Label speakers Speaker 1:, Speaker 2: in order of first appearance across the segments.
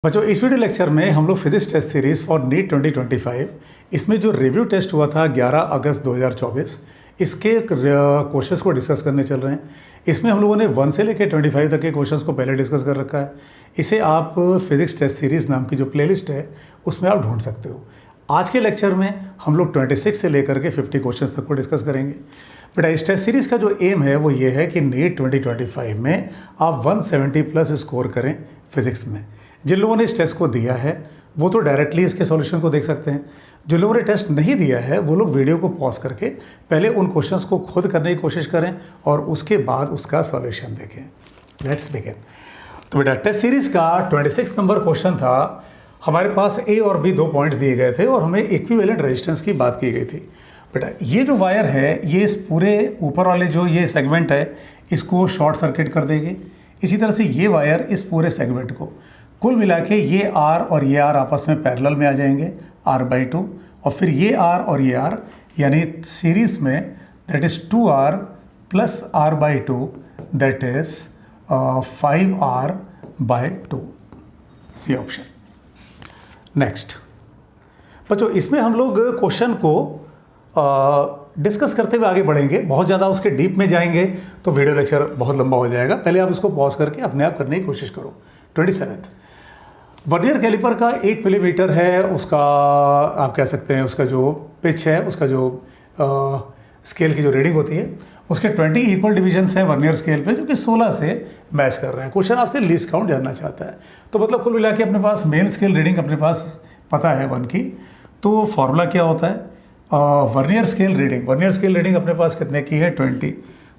Speaker 1: बच्चों इस video lecture में हम लोग physics test series for NEET 2025 इसमें जो रिव्यू टेस्ट हुआ था 11 अगस्त 2024 इसके क्वेश्चंस को डिस्कस करने चल रहे हैं। इसमें हम लोगों ने 1 से लेकर 25 तक के क्वेश्चंस को पहले डिस्कस कर रखा है। इसे आप फिजिक्स टेस्ट सीरीज़ नाम की जो प्लेलिस्ट है उसमें आप ढूंढ सकते हो। आज के लेक्चर में हम लोग 26 से लेकर के 50 क्वेश्चंस तक को डिस्कस करेंगे। बेटा इस टेस्ट सीरीज़ का जो एम है वो ये है कि नीट 2025 में आप 170 प्लस स्कोर करें फिजिक्स में। जिन लोगों ने इस टेस्ट को दिया है वो तो डायरेक्टली इसके सॉल्यूशन को देख सकते हैं। जो लोगों ने टेस्ट नहीं दिया है वो लोग वीडियो को पॉज करके पहले उन क्वेश्चंस को खुद करने की कोशिश करें और उसके बाद उसका सॉल्यूशन देखें। Let's begin. तो बेटा टेस्ट सीरीज़ का 26 नंबर क्वेश्चन था। हमारे पास ए और बी 2 पॉइंट्स दिए गए थे और हमें इक्विवेलेंट रेजिस्टेंस की बात की गई थी। बेटा ये जो वायर है ये इस पूरे ऊपर वाले जो ये सेगमेंट है इसको शॉर्ट सर्किट कर देगी। इसी तरह से ये वायर इस पूरे सेगमेंट को कुल मिला के ये आर और ये आर आपस में पैरेलल में आ जाएंगे r/2 और फिर ये आर और ये आर यानी सीरीज़ में that is 2r plus r/2 that is 5r/2 C option. Next बच्चों इसमें हम लोग क्वेश्चन को डिस्कस करते हुए आगे बढ़ेंगे। बहुत ज़्यादा उसके डीप में जाएंगे तो वीडियो लेक्चर बहुत लंबा हो जाएगा। पहले आप इसको पॉज करके अपने आप करने की कोशिश करो। 27 वर्नियर कैलिपर का 1 मिलीमीटर है उसका आप कह सकते हैं उसका जो पिच है उसका जो स्केल की जो रीडिंग होती है उसके 20 इक्वल डिविजन्स हैं वर्नियर स्केल पे जो कि 16 से मैच कर रहे हैं। क्वेश्चन आपसे लीस्ट काउंट जानना चाहता है। तो मतलब कुल मिला के अपने पास मेन स्केल रीडिंग अपने पास पता है 1 की। तो फॉर्मूला क्या होता है वर्नियर स्केल रीडिंग अपने पास कितने की है 20।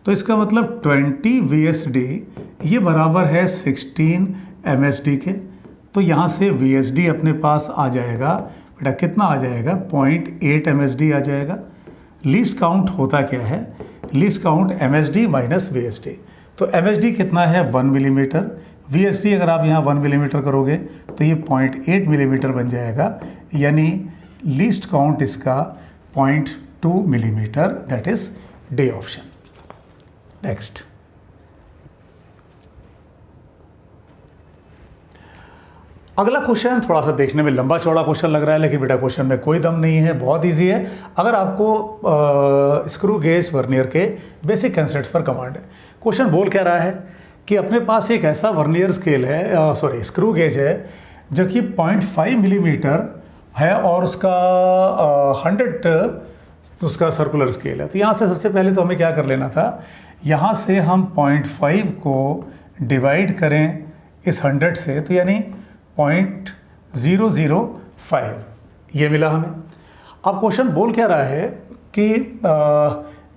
Speaker 1: तो इसका मतलब 20 VSD ये बराबर है 16 MSD के। तो यहाँ से VSD अपने पास आ जाएगा बेटा कितना आ जाएगा 0.8 MSD आ जाएगा। लीस्ट काउंट होता क्या है least count MSD minus VSD। तो MSD कितना है 1 मिलीमीटर। VSD अगर आप यहाँ 1 मिलीमीटर करोगे तो ये 0.8 मिलीमीटर बन जाएगा यानी लीस्ट काउंट इसका 0.2 millimetre that is D option. Next अगला क्वेश्चन थोड़ा सा देखने में लंबा चौड़ा क्वेश्चन लग रहा है लेकिन बेटा क्वेश्चन में कोई दम नहीं है, बहुत इजी है। अगर आपको स्क्रू गेज वर्नियर के बेसिक कंसेप्ट्स पर कमांड है। क्वेश्चन बोल क्या रहा है कि अपने पास एक ऐसा वर्नियर स्केल है स्क्रू गेज है जो कि 0.5 मिलीमीटर है और उसका 100 उसका सर्कुलर स्केल है। तो यहाँ से सबसे पहले तो हमें क्या कर लेना था यहाँ से हम 0.5 को डिवाइड करें इस 100 से तो यानी 0.005 ये मिला हमें। अब क्वेश्चन बोल क्या रहा है कि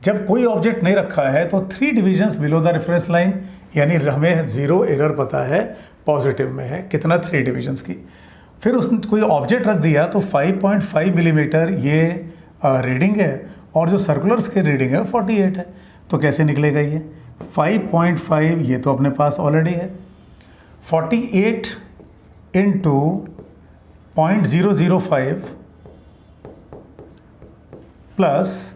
Speaker 1: जब कोई ऑब्जेक्ट नहीं रखा है तो 3 divisions below the reference line यानी हमें 0 एरर पता है पॉजिटिव में है कितना 3 डिविजन्स की। फिर उसने कोई ऑब्जेक्ट रख दिया तो 5.5 मिलीमीटर ये रीडिंग है और जो सर्कुलर स्केल रीडिंग है 48 है। तो कैसे निकलेगा ये 5.5 ये तो अपने पास ऑलरेडी है 48 इंटू 0.005 प्लस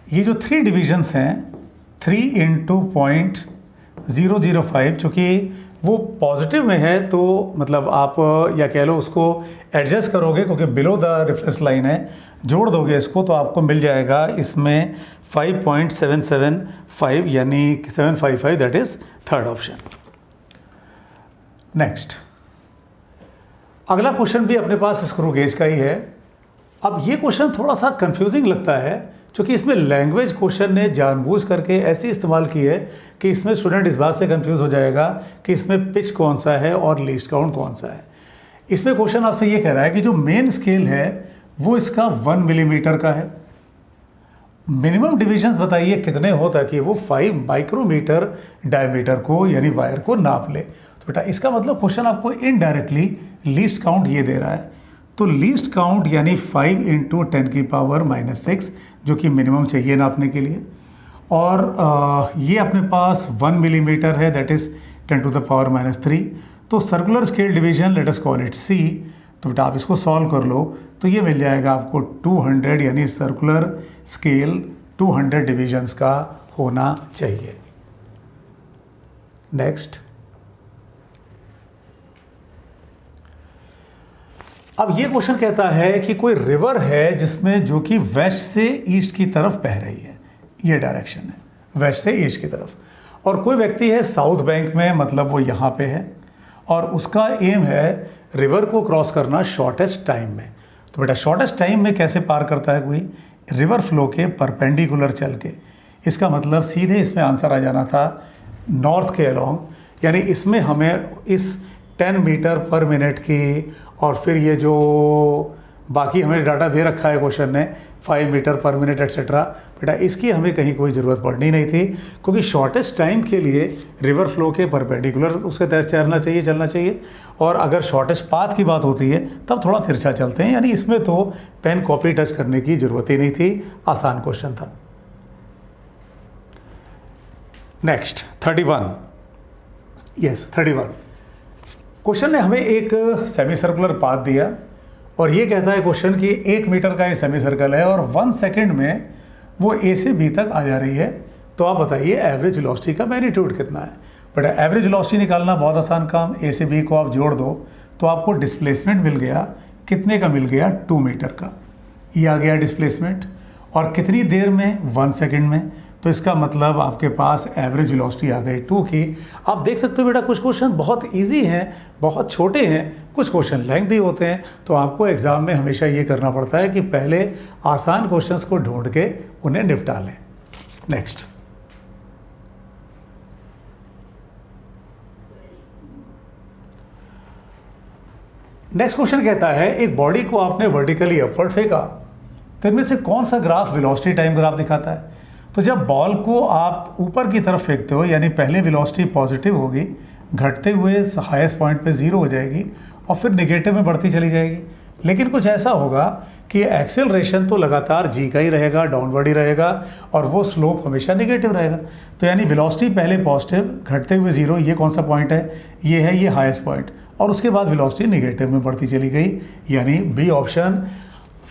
Speaker 1: ये जो 3 डिविजन्स हैं 3 इंटू 0.005 चूँकि वो पॉजिटिव में है तो मतलब आप या कह लो उसको एडजस्ट करोगे क्योंकि बिलो द रेफरेंस लाइन है जोड़ दोगे इसको तो आपको मिल जाएगा इसमें 5.775 यानी 755 that is third option. Next अगला क्वेश्चन भी अपने पास स्क्रू गेज का ही है। अब ये क्वेश्चन थोड़ा सा कंफ्यूजिंग लगता है क्योंकि इसमें लैंग्वेज क्वेश्चन ने जानबूझ करके ऐसी इस्तेमाल की है कि इसमें स्टूडेंट इस बात से कंफ्यूज हो जाएगा कि इसमें पिच कौन सा है और लीस्ट काउंट कौन सा है। इसमें क्वेश्चन आपसे ये कह रहा है कि जो मेन स्केल है वो इसका 1 मिलीमीटर का है। मिनिमम डिविजन्स बताइए कितने हो ताकि वो 5 माइक्रोमीटर डायमीटर को यानी वायर को नाप ले। तो बेटा इसका मतलब क्वेश्चन आपको इनडायरेक्टली लीस्ट काउंट ये दे रहा है। तो लीस्ट काउंट यानी 5 इंटू 10⁻⁻6 जो कि मिनिमम चाहिए नापने के लिए और ये अपने पास 1 मिलीमीटर है दैट इज़ 10⁻⁻3। तो circular scale division let us call it C। तो बेटा आप इसको सॉल्व कर लो तो ये मिल जाएगा आपको 200 यानी सर्कुलर स्केल 200 डिविजन्स का होना चाहिए। नेक्स्ट अब ये क्वेश्चन कहता है कि कोई रिवर है जिसमें जो कि वेस्ट से ईस्ट की तरफ बह रही है, ये डायरेक्शन है वेस्ट से ईस्ट की तरफ, और कोई व्यक्ति है साउथ बैंक में, मतलब वो यहाँ पे है, और उसका एम है रिवर को क्रॉस करना शॉर्टेस्ट टाइम में। तो बेटा शॉर्टेस्ट टाइम में कैसे पार करता है कोई? रिवर फ्लो के परपेंडिकुलर चल के। इसका मतलब सीधे इसमें आंसर आ जाना था नॉर्थ के अलोंग, यानी इसमें हमें इस 10 मीटर पर मिनट की, और फिर ये जो बाकी हमें डाटा दे रखा है क्वेश्चन ने 5 मीटर पर मिनट एट्सेट्रा, बेटा इसकी हमें कहीं कोई ज़रूरत पड़नी नहीं थी, क्योंकि शॉर्टेस्ट टाइम के लिए रिवर फ्लो के परपेंडिकुलर उसके तहत चलना चाहिए। और अगर शॉर्टेस्ट पाथ की बात होती है तब थोड़ा तिरछा चलते हैं, यानी इसमें तो पेन कॉपी टच करने की ज़रूरत ही नहीं थी, आसान क्वेश्चन था। नेक्स्ट 31, यस 31 क्वेश्चन ने हमें एक सेमी सर्कुलर पाथ दिया, और ये कहता है क्वेश्चन कि 1 मीटर का ये सेमी सर्कल है और 1 सेकंड में वो ए से बी तक आ जा रही है। तो आप बताइए एवरेज वेलोसिटी का मैग्नीट्यूड कितना है? बट एवरेज वेलोसिटी निकालना बहुत आसान काम, ए से बी को आप जोड़ दो तो आपको डिस्प्लेसमेंट मिल गया, कितने का मिल गया? 2 मीटर का। ये आ गया डिस्प्लेसमेंट, और कितनी देर में? 1 सेकंड में। तो इसका मतलब आपके पास एवरेज वेलोसिटी आ गई 2 की। आप देख सकते हो बेटा कुछ क्वेश्चन बहुत इजी हैं, बहुत छोटे हैं, कुछ क्वेश्चन लेंथी होते हैं, तो आपको एग्ज़ाम में हमेशा ये करना पड़ता है कि पहले आसान क्वेश्चंस को ढूंढ के उन्हें निपटा लें। नेक्स्ट क्वेश्चन कहता है एक बॉडी को आपने वर्टिकली अपवर्ड फेंका, तो इनमें से कौन सा ग्राफ वेलोसिटी टाइम ग्राफ दिखाता है? तो जब बॉल को आप ऊपर की तरफ फेंकते हो, यानी पहले वेलोसिटी पॉजिटिव होगी, घटते हुए हाईएस्ट पॉइंट पे 0 हो जाएगी और फिर नेगेटिव में बढ़ती चली जाएगी। लेकिन कुछ ऐसा होगा कि एक्सेलरेशन तो लगातार जी का ही रहेगा, डाउनवर्ड ही रहेगा, और वो स्लोप हमेशा नेगेटिव रहेगा। तो यानी वेलोसिटी पहले पॉजिटिव, घटते हुए 0, ये कौन सा पॉइंट है? ये है ये हाईएस्ट पॉइंट, और उसके बाद वेलोसिटी नेगेटिव में बढ़ती चली गई, यानी बी ऑप्शन।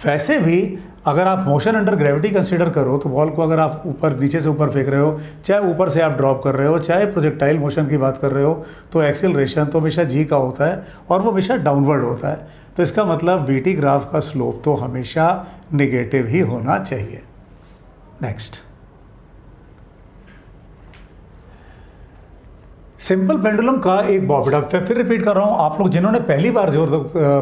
Speaker 1: वैसे भी अगर आप मोशन अंडर ग्रेविटी कंसीडर करो तो बॉल को अगर आप ऊपर नीचे से ऊपर फेंक रहे हो, चाहे ऊपर से आप ड्रॉप कर रहे हो, चाहे प्रोजेक्टाइल मोशन की बात कर रहे हो, तो एक्सेलरेशन तो हमेशा जी का होता है और वो हमेशा डाउनवर्ड होता है। तो इसका मतलब वीटी ग्राफ का स्लोप तो हमेशा नेगेटिव ही होना चाहिए। नेक्स्ट सिंपल पेंडुलम का एक बॉबड़ा, फिर रिपीट कर रहा हूँ, आप लोग जिन्होंने पहली बार जो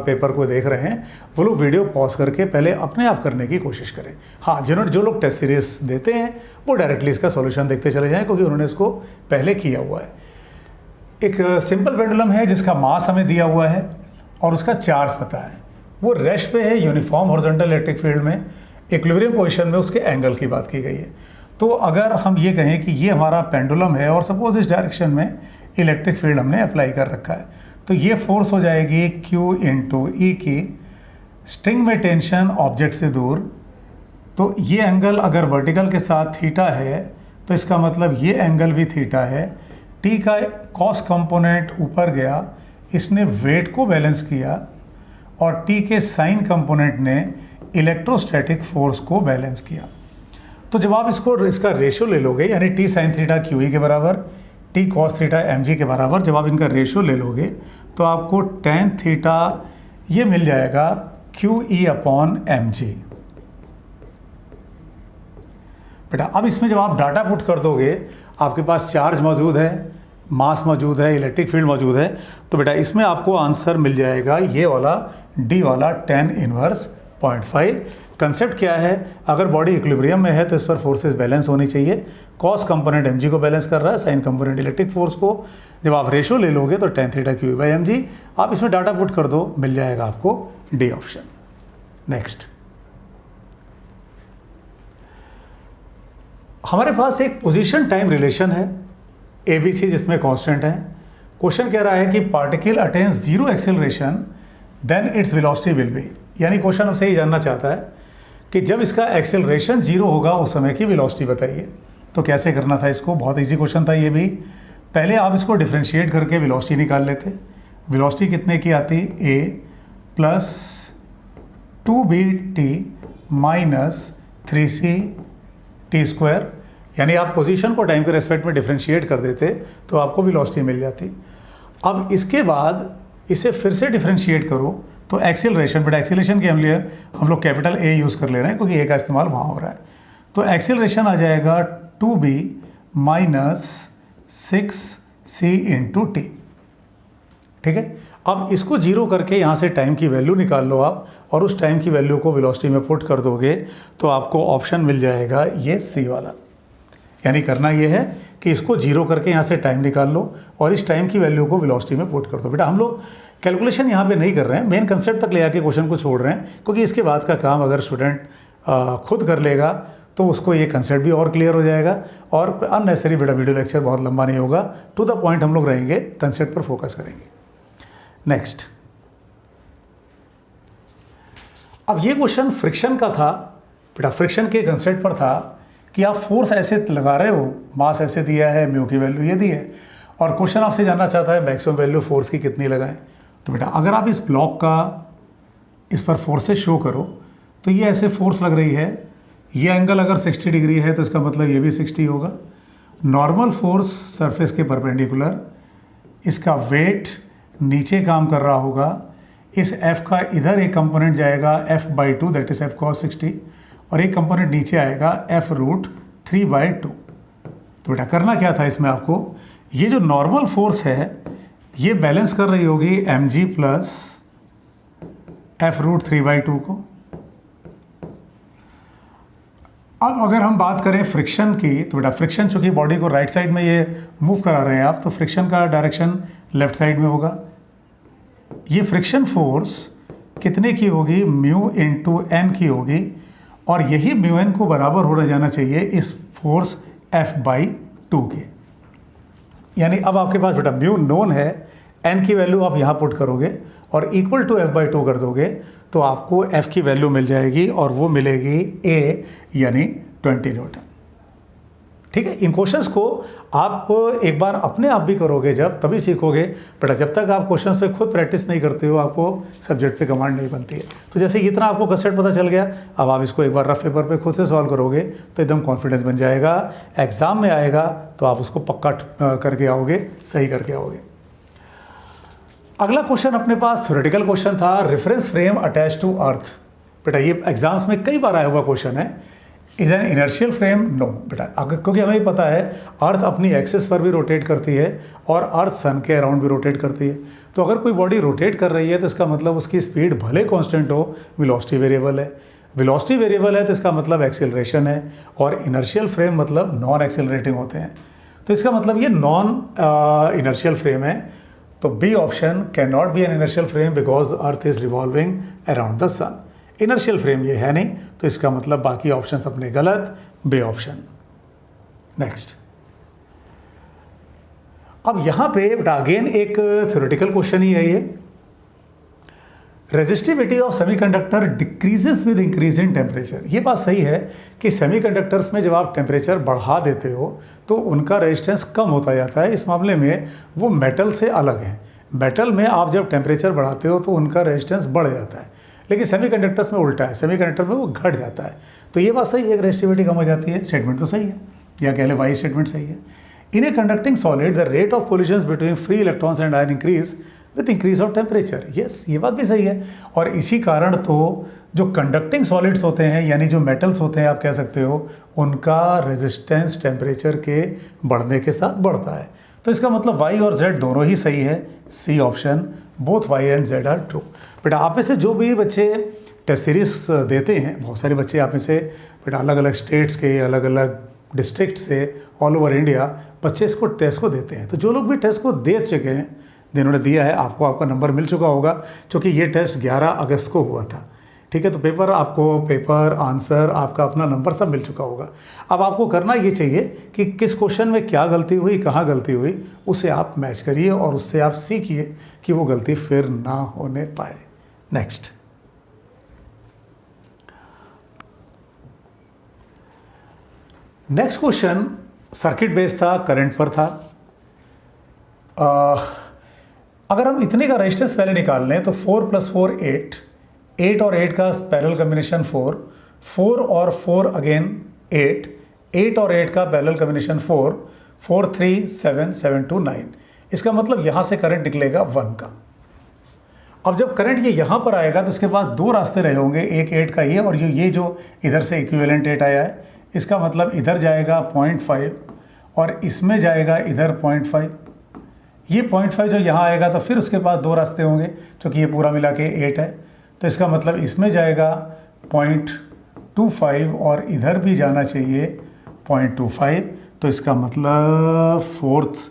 Speaker 1: पेपर को देख रहे हैं वो लोग वीडियो पॉज करके पहले अपने आप करने की कोशिश करें। हाँ, जो लोग टेस्ट सीरीज देते हैं वो डायरेक्टली इसका सॉल्यूशन देखते चले जाएं, क्योंकि उन्होंने इसको पहले किया हुआ है। एक सिंपल पेंडुलम है जिसका मास हमें दिया हुआ है और उसका चार्ज पता है, वो रेस्ट पे है यूनिफॉर्म हॉरिजॉन्टल इलेक्ट्रिक फील्ड में, इक्विलिब्रियम पोजीशन में उसके एंगल की बात की गई है। तो अगर हम ये कहें कि ये हमारा पेंडुलम है और सपोज इस डायरेक्शन में इलेक्ट्रिक फील्ड हमने अप्लाई कर रखा है, तो ये फोर्स हो जाएगी Q इंटू ई की, स्ट्रिंग में टेंशन ऑब्जेक्ट से दूर, तो ये एंगल अगर वर्टिकल के साथ थीटा है तो इसका मतलब ये एंगल भी थीटा है। टी का कॉस कंपोनेंट ऊपर गया, इसने वेट को बैलेंस किया, और टी के साइन कंपोनेंट ने इलेक्ट्रोस्टैटिक फोर्स को बैलेंस किया। तो जब आप इसका रेशियो ले लोगे, यानी T sine theta Q E के बराबर, T cos theta M G के बराबर, जब आप इनका रेशियो ले लोगे तो आपको टेन थीटा ये मिल जाएगा Q E upon M G. बेटा अब इसमें जब आप डाटा पुट कर दोगे, आपके पास चार्ज मौजूद है, मास मौजूद है, इलेक्ट्रिक फील्ड मौजूद है, तो बेटा इसमें आपको आंसर मिल जाएगा ये वाला डी वाला 10 इनवर्स 0.5। कंसेप्ट क्या है? अगर बॉडी इक्विलिब्रियम में है तो इस पर फोर्सेस बैलेंस होनी चाहिए। कॉस कंपोनेंट एम जी को बैलेंस कर रहा है, साइन कंपोनेंट इलेक्ट्रिक फोर्स को। जब आप रेशियो ले लोगे तो tan theta Q by M G, आप इसमें डाटा पुट कर दो, मिल जाएगा आपको डी ऑप्शन। नेक्स्ट हमारे पास एक पोजीशन टाइम रिलेशन है ABC, जिसमें कांस्टेंट है। क्वेश्चन कह रहा है कि particle attains 0 acceleration then its velocity will be, यानी क्वेश्चन हमसे ये जानना चाहता है कि जब इसका एक्सेलरेशन 0 होगा उस समय की वेलोसिटी बताइए। तो कैसे करना था इसको? बहुत इजी क्वेश्चन था ये भी। पहले आप इसको डिफ्रेंशिएट करके वेलोसिटी निकाल लेते। वेलोसिटी कितने की आती? a plus 2bt minus 3c T square, यानी आप पोजीशन को टाइम के रेस्पेक्ट में डिफ्रेंशिएट कर देते तो आपको वेलोसिटी मिल जाती। अब इसके बाद इसे फिर से डिफ्रेंशिएट करो तो एक्सीलरेशन, बट एक्सीलरेशन के लिए हम लोग कैपिटल ए यूज़ कर ले रहे हैं क्योंकि ए का इस्तेमाल वहाँ हो रहा है। तो एक्सीलरेशन आ जाएगा 2b minus 6c into T. ठीक है, अब इसको जीरो करके यहाँ से टाइम की वैल्यू निकाल लो आप, और उस टाइम की वैल्यू को वेलोसिटी में पुट कर दोगे तो आपको ऑप्शन मिल जाएगा ये सी वाला। यानी करना ये है कि इसको जीरो करके यहाँ से टाइम निकाल लो और इस टाइम की वैल्यू को वेलोसिटी में पुट कर दो। बेटा हम लोग कैलकुलेशन यहाँ पे नहीं कर रहे हैं, मेन कंसेप्ट तक ले आके क्वेश्चन को छोड़ रहे हैं, क्योंकि इसके बाद का काम अगर स्टूडेंट खुद कर लेगा तो उसको ये कंसेप्ट भी और क्लियर हो जाएगा और अननेसेसरी बेटा वीडियो लेक्चर बहुत लंबा नहीं होगा, टू द पॉइंट हम लोग रहेंगे, कंसेप्ट पर फोकस करेंगे। नेक्स्ट, अब ये क्वेश्चन फ्रिक्शन का था बेटा, फ्रिक्शन के कंसेप्ट पर था कि आप फोर्स ऐसे लगा रहे हो, मास ऐसे दिया है, म्यू की वैल्यू ये दी है, और क्वेश्चन आपसे जानना चाहता है मैक्सिमम वैल्यू फोर्स की कितनी लगाएं। तो बेटा अगर आप इस ब्लॉक का इस पर फोर्सेस शो करो तो ये ऐसे फोर्स लग रही है, ये एंगल अगर 60 डिग्री है तो इसका मतलब ये भी 60 होगा। नॉर्मल फोर्स सरफेस के परपेंडिकुलर, इसका वेट नीचे काम कर रहा होगा, इस F का इधर एक कंपोनेंट जाएगा F/2 that is F cos 60, और एक कंपोनेंट नीचे आएगा F√3/2। तो बेटा करना क्या था इसमें आपको, ये जो नॉर्मल फोर्स है ये बैलेंस कर रही होगी mg प्लस F√3/2 को। अब अगर हम बात करें फ्रिक्शन की तो बेटा फ्रिक्शन चूंकि बॉडी को राइट साइड में ये मूव करा रहे हैं आप, तो फ्रिक्शन का डायरेक्शन लेफ्ट साइड में होगा। ये फ्रिक्शन फोर्स कितने की होगी, म्यू इंटू एन की होगी, और यही म्यू एन को बराबर होना जाना चाहिए इस फोर्स F/2 के। यानी अब आपके पास बेटा म्यू नोन है, एन की वैल्यू आप यहाँ पुट करोगे और इक्वल टू F/2 कर दोगे तो आपको F की वैल्यू मिल जाएगी और वो मिलेगी A यानी 20 न्यूटन। ठीक है, इन क्वेश्चंस को आप एक बार अपने आप भी करोगे जब, तभी सीखोगे बेटा। जब तक आप क्वेश्चंस पे खुद प्रैक्टिस नहीं करते हो आपको सब्जेक्ट पे कमांड नहीं बनती है। तो जैसे इतना आपको कंसेप्ट पता चल गया, अब आप इसको एक बार रफ पेपर पे खुद से सॉल्व करोगे तो एकदम कॉन्फिडेंस बन जाएगा, एग्जाम में आएगा तो आप उसको पक्का करके आओगे, सही करके आओगे। अगला क्वेश्चन अपने पास थ्योरेटिकल क्वेश्चन था, reference frame attach to earth. बेटा ये एग्जाम्स में कई बार आया हुआ क्वेश्चन है। Is an inertial frame, no बेटा, अगर क्योंकि हमें पता है अर्थ अपनी एक्सिस पर भी रोटेट करती है और अर्थ सन के अराउंड भी रोटेट करती है। तो अगर कोई बॉडी रोटेट कर रही है तो इसका मतलब उसकी स्पीड भले कांस्टेंट हो, वेलोसिटी वेरिएबल है। वेलोसिटी वेरिएबल है तो इसका मतलब एक्सेलरेशन है, और इनर्शियल फ्रेम मतलब नॉन एक्सेलरेटिंग होते हैं। तो इसका मतलब ये नॉन इनर्शियल फ्रेम है। तो B option can not be an inertial frame because earth is revolving around the sun. Inertial frame ये है नहीं, तो इसका मतलब बाकी ऑप्शंस अपने गलत, बे ऑप्शन। नेक्स्ट, अब यहां पे अगेन एक थ्योरेटिकल क्वेश्चन ही है ये। Resistivity of semiconductor decreases with increase in temperature. ये बात सही है कि सेमीकंडक्टर्स में जब आप टेम्परेचर बढ़ा देते हो तो उनका रेजिस्टेंस कम होता जाता है। इस मामले में वो मेटल से अलग है। मेटल में आप जब टेम्परेचर बढ़ाते हो तो उनका रेजिस्टेंस बढ़ जाता है, लेकिन सेमीकंडक्टर्स में उल्टा है, सेमीकंडक्टर में वो घट जाता है। तो ये बात सही है, रेजिस्टिविटी कम हो जाती है, स्टेटमेंट तो सही है, या कह ले वाई स्टेटमेंट सही है। In a conducting solid the rate of collisions between free electrons and ion increase with increase of temperature. Yes, ये बात भी सही है। और इसी कारण तो जो कंडक्टिंग सॉलिड्स होते हैं यानी जो मेटल्स होते हैं आप कह सकते हो, उनका रेजिस्टेंस टेम्परेचर के बढ़ने के साथ बढ़ता है। तो इसका मतलब वाई और जेड दोनों ही सही है, C option, both Y and Z are true. बेटा आप में से जो भी बच्चे टेस्ट सीरीज देते हैं, बहुत सारे बच्चे आप में से बेटा अलग अलग स्टेट्स के, अलग अलग डिस्ट्रिक्ट से, ऑल ओवर इंडिया बच्चे इसको टेस्ट को देते हैं। तो जो लोग भी टेस्ट को दे चुके हैं, जिन्होंने दिया है, आपको आपका नंबर मिल चुका होगा, क्योंकि ये टेस्ट 11 अगस्त को हुआ था। ठीक है, तो पेपर आंसर आपका अपना नंबर सब मिल चुका होगा। अब आपको करना ये चाहिए कि किस क्वेश्चन में क्या गलती हुई, कहाँ गलती हुई, उसे आप मैच करिए और उससे आप सीखिए कि वो गलती फिर ना होने पाए। नेक्स्ट, क्वेश्चन सर्किट बेस्ड था, करंट पर था। अगर हम इतने का रेजिस्टेंस पहले निकाल लें तो 4 + 4 8, 8 और 8 का पैरेलल कॉम्बिनेशन 4, 4 और 4 अगेन 8, 8 और 8 का पैरेलल कॉम्बिनेशन 4, 4 3 7 7 2 9। इसका मतलब यहाँ से करंट निकलेगा 1 का। अब जब करंट ये यहाँ पर आएगा तो इसके पास दो रास्ते रहे होंगे, एक 8 का ये और ये जो इधर से इक्विवेलेंट 8 आया है, इसका मतलब इधर जाएगा 0.5 और इसमें जाएगा इधर 0.5। ये 0.5 जो यहाँ आएगा तो फिर उसके पास दो रास्ते होंगे, क्योंकि ये पूरा मिला के 8 है, तो इसका मतलब इसमें जाएगा 0.25 और इधर भी जाना चाहिए 0.25। तो इसका मतलब फोर्थ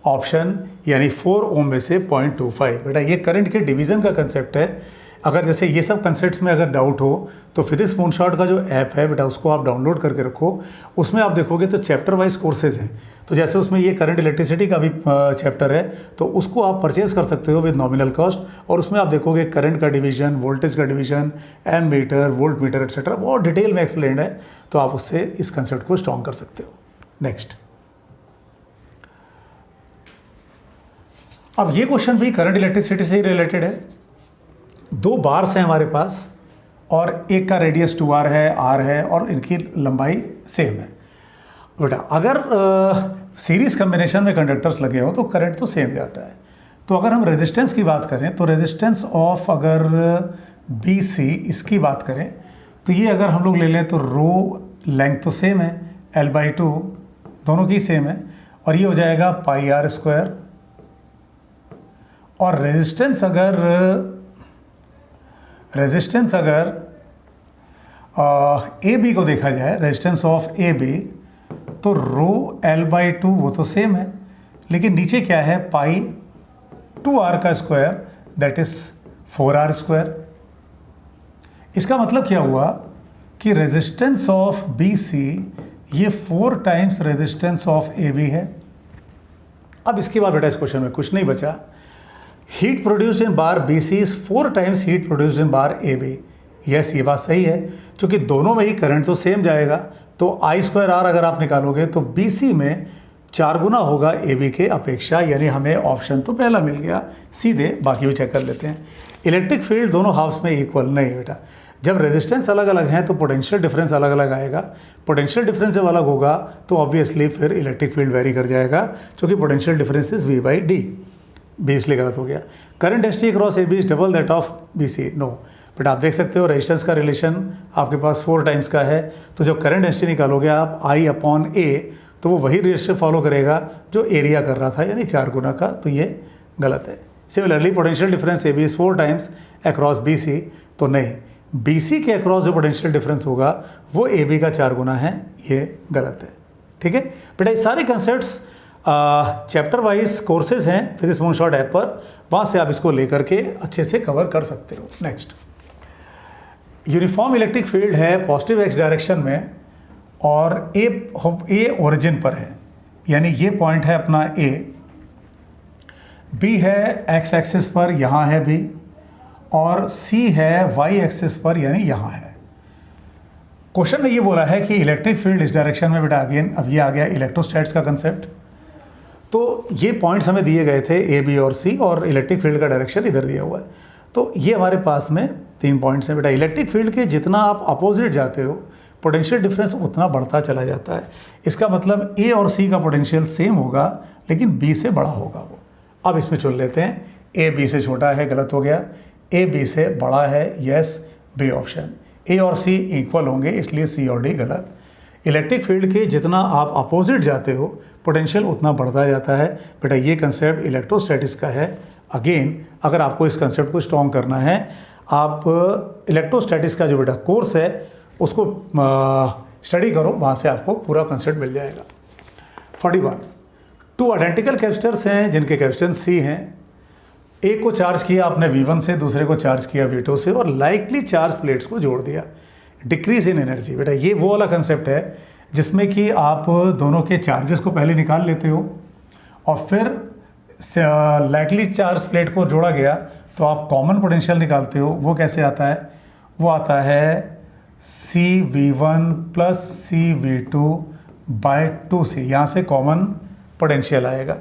Speaker 1: ऑप्शन यानी 4 ओम में से 0.25। बेटा ये करंट के डिवीज़न का कंसेप्ट है। अगर जैसे ये सब कंसेप्ट्स में अगर डाउट हो तो फिजिक्स मूनशॉट का जो ऐप है बेटा उसको आप डाउनलोड करके रखो। उसमें आप देखोगे तो चैप्टर वाइज कोर्सेज हैं। तो जैसे उसमें ये करंट इलेक्ट्रिसिटी का भी चैप्टर है, तो उसको आप परचेज़ कर सकते हो विद नॉमिनल कॉस्ट। और उसमें आप देखोगे करंट का डिवीज़न, वोल्टेज का division, ammeter, voltmeter etcetera बहुत डिटेल में एक्सप्लेन्ड है। तो आप उससे इस कंसेप्ट को स्ट्रॉन्ग कर सकते हो। नेक्स्ट, अब ये क्वेश्चन भी करंट इलेक्ट्रिसिटी से ही रिलेटेड है। दो बार्स हैं हमारे पास और एक का रेडियस 2r है, r है और इनकी लंबाई सेम है। बेटा अगर सीरीज कम्बिनेशन में कंडक्टर्स लगे हो तो करंट तो सेम जाता है। तो अगर हम रेजिस्टेंस की बात करें तो रेजिस्टेंस ऑफ अगर BC इसकी बात करें तो ये अगर हम लोग ले लें तो रो लेंथ तो सेम है, L/2 दोनों की सेम है और ये हो जाएगा πr²। और रेजिस्टेंस अगर AB को देखा जाए, रेजिस्टेंस ऑफ AB, तो रो L/2 वो तो सेम है, लेकिन नीचे क्या है पाई 2r का स्क्वायर दैट इज 4r²। इसका मतलब क्या हुआ कि रेजिस्टेंस ऑफ BC ये 4 टाइम्स रेजिस्टेंस ऑफ AB है। अब इसके बाद बेटा इस क्वेश्चन में कुछ नहीं बचा। Heat produced in bar BC is 4 times heat produced in bar AB। Yes, ये बात सही है, क्योंकि दोनों में ही करंट तो सेम जाएगा। तो I² R अगर आप निकालोगे तो BC में 4 गुना होगा AB के अपेक्षा, यानी हमें ऑप्शन तो पहला मिल गया सीधे। बाकी भी चेक कर लेते हैं। इलेक्ट्रिक फील्ड दोनों हाफ्स में इक्वल नहीं बेटा, जब रेजिस्टेंस अलग अलग हैं तो पोटेंशियल डिफरेंस अलग अलग आएगा। पोटेंशियल डिफरेंस जब अलग होगा तो ऑब्वियसली फिर इलेक्ट्रिक फील्ड वेरी कर जाएगा, क्योंकि potential difference is V/D। B इसलिए गलत हो गया। Current density cross AB is double that of BC। No but आप देख सकते हो रेजिस्टेंस का रिलेशन आपके पास 4 टाइम्स का है, तो जब करंट डेंसिटी निकालोगे आप I/A तो वो वही रेशियो फॉलो करेगा जो एरिया कर रहा था, यानी 4 गुना का। तो ये गलत है। Similarly potential difference AB is 4 times across BC, तो नहीं, BC के अक्रॉस जो पोटेंशियल डिफरेंस होगा वो AB का 4 गुना है, ये गलत है। ठीक है बेटा, ये सारे कंसेप्ट्स चैप्टर वाइज कोर्सेज हैं फिजिक्स मूनशॉट ऐप पर, वहाँ से आप इसको लेकर के अच्छे से कवर कर सकते हो। नेक्स्ट, यूनिफॉर्म इलेक्ट्रिक फील्ड है पॉजिटिव x डायरेक्शन में और ए ओरिजिन पर है, यानी ये पॉइंट है अपना A, B है x एक्सिस पर, यहाँ है B, और C है y एक्सिस पर, यानी यहाँ है। क्वेश्चन में ये बोला है कि इलेक्ट्रिक फील्ड इस डायरेक्शन में। बेटा अगेन अब ये आ गया इलेक्ट्रोस्टैट्स का कंसेप्ट। तो ये पॉइंट्स हमें दिए गए थे A, B और C, और इलेक्ट्रिक फील्ड का डायरेक्शन इधर दिया हुआ है। तो ये हमारे पास में 3 पॉइंट्स हैं बेटा। इलेक्ट्रिक फील्ड के जितना आप अपोजिट जाते हो पोटेंशियल डिफरेंस उतना बढ़ता चला जाता है। इसका मतलब A और C का पोटेंशियल सेम होगा, लेकिन B से बड़ा होगा वो। अब इसमें चुन लेते हैं, A B से छोटा है, गलत हो गया। A B से बड़ा है, यस, B ऑप्शन। A और C इक्वल होंगे, इसलिए C और D गलत। इलेक्ट्रिक फील्ड के जितना आप अपोजिट जाते हो पोटेंशियल उतना बढ़ता जाता है। बेटा ये कंसेप्ट इलेक्ट्रोस्टैटिक्स का है। अगेन अगर आपको इस कंसेप्ट को स्ट्रॉन्ग करना है, आप इलेक्ट्रोस्टैटिक्स का जो बेटा कोर्स है उसको स्टडी करो, वहाँ से आपको पूरा कंसेप्ट मिल जाएगा। 41, 2 आइडेंटिकल कैपेसिटर्स हैं जिनके कैपेसिटेंस C हैं। एक को चार्ज किया आपने V1 से, दूसरे को चार्ज किया V2 से, और लाइकली चार्ज प्लेट्स को जोड़ दिया। डिक्रीज इन एनर्जी, बेटा ये वो वाला कंसेप्ट है जिसमें कि आप दोनों के चार्जेस को पहले निकाल लेते हो और फिर लाइकली चार्ज प्लेट को जोड़ा गया तो आप कॉमन पोटेंशियल निकालते हो। वो कैसे आता है? वो आता है CV1 प्लस CV2/2C, यहाँ से कॉमन पोटेंशियल आएगा।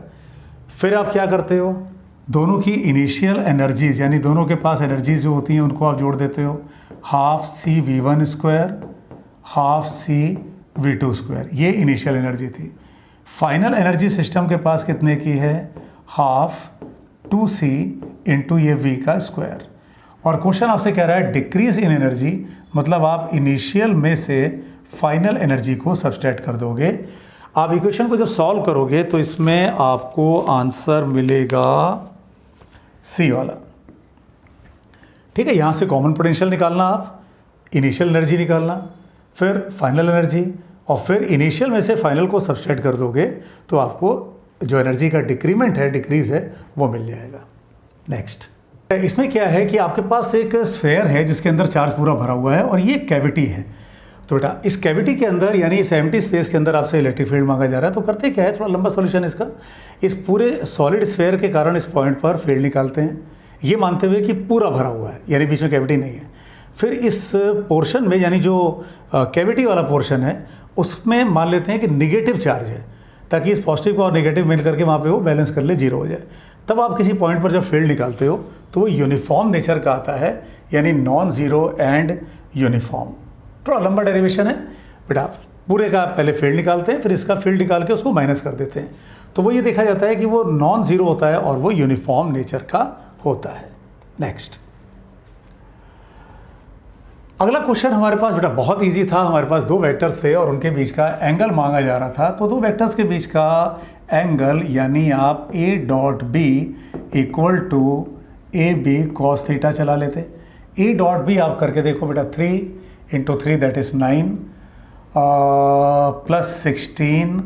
Speaker 1: फिर आप क्या करते हो, दोनों की इनिशियल एनर्जीज यानी दोनों के पास एनर्जीज जो होती हैं उनको आप जोड़ देते हो। हाफ CV1² हाफ CV2², ये इनिशियल एनर्जी थी। फाइनल एनर्जी सिस्टम के पास कितने की है? हाफ 2C इंटू ये v का स्क्वायर। और क्वेश्चन आपसे कह रहा है डिक्रीज इन एनर्जी, मतलब आप इनिशियल में से फाइनल एनर्जी को सब्सट्रैक्ट कर दोगे। आप इक्वेशन को जब सॉल्व करोगे तो इसमें आपको आंसर मिलेगा सी वाला। ठीक है, यहाँ से कॉमन पोटेंशियल निकालना, आप इनिशियल एनर्जी निकालना, फिर फाइनल एनर्जी, और फिर इनिशियल में से फाइनल को सब्सट्रैक्ट कर दोगे तो आपको जो एनर्जी का डिक्रीमेंट है, डिक्रीज है, वो मिल जाएगा। नेक्स्ट, इसमें क्या है कि आपके पास एक स्फेयर है जिसके अंदर चार्ज पूरा भरा हुआ है और ये कैविटी है। तो बेटा इस कैविटी के अंदर यानी इस एम्प्टी स्पेस के अंदर आपसे इलेक्ट्रिक फील्ड मांगा जा रहा है। तो करते क्या है, थोड़ा लंबा सॉल्यूशन इसका, इस पूरे सॉलिड स्फेयर के कारण इस पॉइंट पर फील्ड निकालते हैं, ये मानते हुए कि पूरा भरा हुआ है यानी बीच में कैविटी नहीं है। फिर इस पोर्शन में यानी जो कैविटी वाला पोर्शन है उसमें मान लेते हैं कि निगेटिव चार्ज है, ताकि इस पॉजिटिव और नेगेटिव मिल करके वहाँ पे वो बैलेंस कर ले, जीरो हो जाए। तब आप किसी पॉइंट पर जब फील्ड निकालते हो तो वो यूनिफॉर्म नेचर का आता है, यानी नॉन ज़ीरो एंड यूनिफॉर्म। थोड़ा लंबा डेरिवेशन है बेटा, पूरे का पहले फील्ड निकालते हैं, फिर इसका फील्ड निकाल के उसको माइनस कर देते हैं, तो वो ये देखा जाता है कि वो नॉन ज़ीरो होता है और वो यूनिफॉर्म नेचर का होता है। नेक्स्ट, अगला क्वेश्चन हमारे पास बेटा बहुत इजी था। हमारे पास दो वेक्टर्स थे और उनके बीच का एंगल मांगा जा रहा था। तो दो वेक्टर्स के बीच का एंगल यानी आप A dot B equal to A B cos theta चला लेते। ए डॉट बी आप करके देखो बेटा, 3 into 3 that is 9 plus 16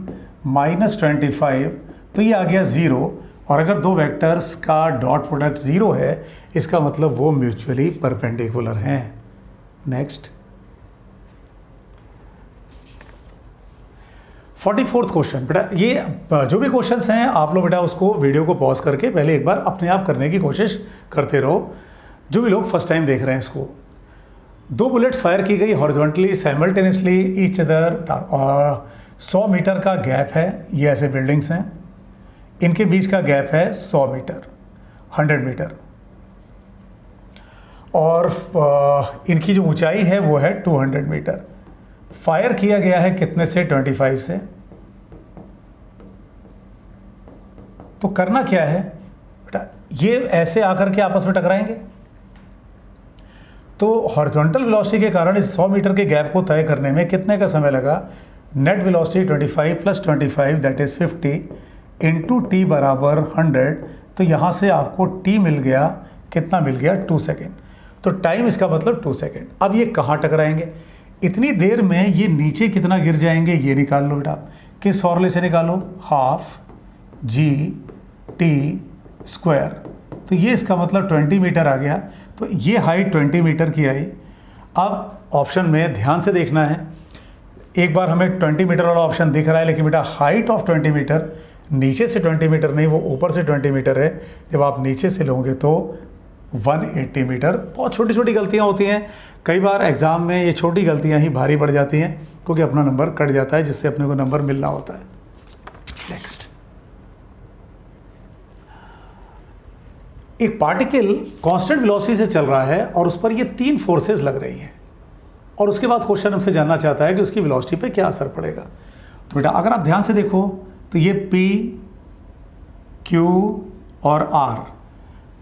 Speaker 1: minus 25, तो ये आ गया 0। और अगर दो वेक्टर्स का डॉट प्रोडक्ट 0 है इसका मतलब वो म्यूचुअली परपेंडिकुलर हैं। नेक्स्ट, 44th क्वेश्चन बेटा, ये जो भी क्वेश्चंस हैं आप लोग बेटा उसको वीडियो को पॉज करके पहले एक बार अपने आप करने की कोशिश करते रहो, जो भी लोग फर्स्ट टाइम देख रहे हैं इसको। दो बुलेट्स फायर की गई हॉरिजॉन्टली साइमल्टेनियसली ईच अदर, और 100 मीटर का गैप है। ये ऐसे बिल्डिंग्स हैं, इनके बीच का गैप है 100 मीटर, 100 मीटर, और इनकी जो ऊंचाई है वो है 200 मीटर। फायर किया गया है कितने से, 25 से। तो करना क्या है बेटा, ये ऐसे आकर के आपस में टकराएंगे, तो हॉरिजॉन्टल वेलोसिटी के कारण इस 100 मीटर के गैप को तय करने में कितने का समय लगा। Net velocity 25 plus 25 that is 50 into T बराबर 100। तो यहाँ से आपको टी मिल गया, कितना मिल गया, 2 सेकेंड। तो टाइम इसका मतलब 2 सेकेंड। अब ये कहाँ टकराएंगे, इतनी देर में ये नीचे कितना गिर जाएंगे ये निकाल लो बेटा। किस फॉर्मूले से निकालो, हाफ जी टी स्क्वायर। तो ये इसका मतलब 20 मीटर आ गया। तो ये हाइट 20 मीटर की आई। अब ऑप्शन में ध्यान से देखना है, एक बार हमें 20 मीटर वाला ऑप्शन दिख रहा है, लेकिन बेटा हाइट ऑफ 20 मीटर नीचे से 20 मीटर नहीं, वो ऊपर से 20 मीटर है। जब आप नीचे से लोगे तो 180 मीटर। बहुत छोटी छोटी गलतियां होती हैं, कई बार एग्ज़ाम में ये छोटी गलतियां ही भारी पड़ जाती हैं, क्योंकि अपना नंबर कट जाता है जिससे अपने को नंबर मिलना होता है। नेक्स्ट, एक पार्टिकल कांस्टेंट वेलोसिटी से चल रहा है और उस पर ये 3 फोर्सेस लग रही हैं, और उसके बाद क्वेश्चन हमसे जानना चाहता है कि उसकी वेलोसिटी पे क्या असर पड़ेगा। तो बेटा अगर आप ध्यान से देखो तो ये P, Q और R,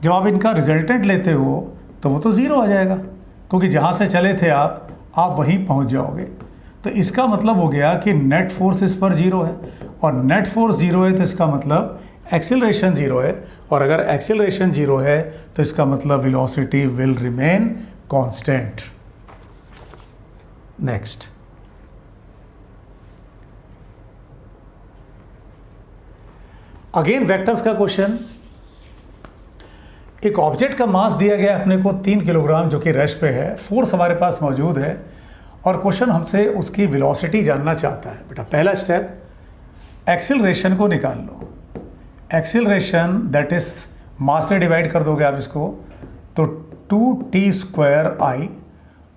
Speaker 1: जब आप इनका रिजल्टेंट लेते हो तो वो तो 0 आ जाएगा, क्योंकि जहाँ से चले थे आप वहीं पहुँच जाओगे। तो इसका मतलब हो गया कि नेट फोर्स इस पर 0 है, और नेट फोर्स 0 है तो इसका मतलब एक्सीलरेशन 0 है, और अगर एक्सीलरेशन 0 है तो इसका मतलब velocity will remain constant. Next, again vectors का क्वेश्चन। एक ऑब्जेक्ट का मास दिया गया अपने को 3 किलोग्राम, जो कि रेस्ट पे है, फोर्स हमारे पास मौजूद है, और क्वेश्चन हमसे उसकी वेलोसिटी जानना चाहता है। बेटा पहला स्टेप, एक्सीलरेशन को निकाल लो। एक्सीलरेशन दैट इज मास से डिवाइड कर दोगे आप इसको, तो 2t स्क्वायर i,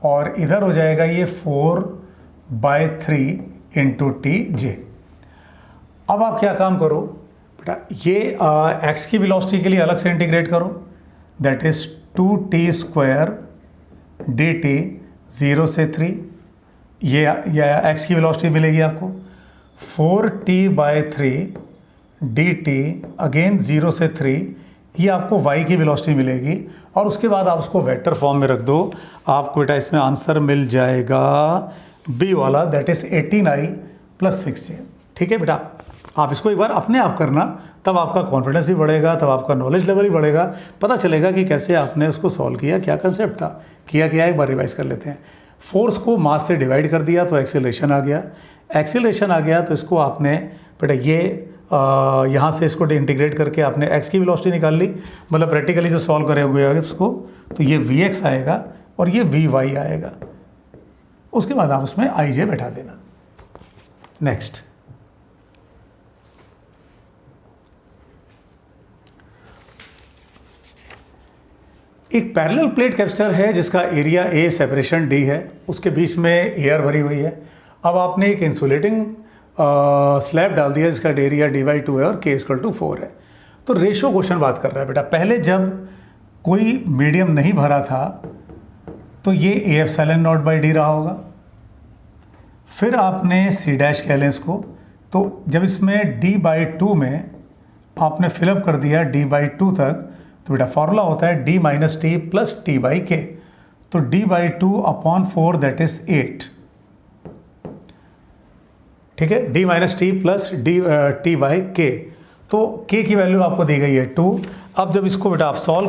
Speaker 1: और इधर हो जाएगा ये 4/3 इंटू टी जे। अब आप क्या काम करो बेटा, ये x की वेलोसिटी के लिए अलग से इंटीग्रेट करो, that is 2t square dt 0 से 3, ये x की वेलोसिटी मिलेगी आपको। 4t/3 dt अगेन 0 से 3, ये आपको y की वेलोसिटी मिलेगी और उसके बाद आप उसको वेक्टर फॉर्म में रख दो, आपको बेटा इसमें आंसर मिल जाएगा b वाला, दैट इज़ 18i + 6j। ठीक है बेटा, आप इसको एक बार अपने आप करना, तब आपका कॉन्फिडेंस भी बढ़ेगा, तब आपका नॉलेज लेवल भी बढ़ेगा, पता चलेगा कि कैसे आपने उसको सॉल्व किया, क्या कंसेप्ट था, किया क्या, एक बार रिवाइज कर लेते हैं। फोर्स को मास से डिवाइड कर दिया तो एक्सेलरेशन आ गया, एक्सेलरेशन आ गया तो इसको आपने बेटा ये यहाँ से इसको इंटीग्रेट करके आपने x की वेलोसिटी निकाल ली, मतलब प्रैक्टिकली जो सॉल्व करे हुए हैं उसको, तो ये vx आएगा और ये vy आएगा। उसके बाद आप उसमें ij बैठा देना। नेक्स्ट, एक पैरेलल प्लेट कैपेसिटर है जिसका एरिया A, सेपरेशन D है, उसके बीच में एयर भरी हुई है। अब आपने एक इंसुलेटिंग स्लैब डाल दिया जिसका एरिया D/2 है और K = 4 है। तो रेशो क्वेश्चन बात कर रहा है बेटा, पहले जब कोई मीडियम नहीं भरा था तो ये A∈0/D रहा होगा, फिर आपने C' कह लें इसको, तो जब इसमें D/2 में आपने फिलअप कर दिया D/2 तक, तो बेटा फॉर्मूला होता है D - T + T/K, तो D/2/4 दैट इज 8। ठीक है, D - T + T/K, तो K की वैल्यू आपको दी गई है 2। अब जब इसको बेटा आप सॉल्व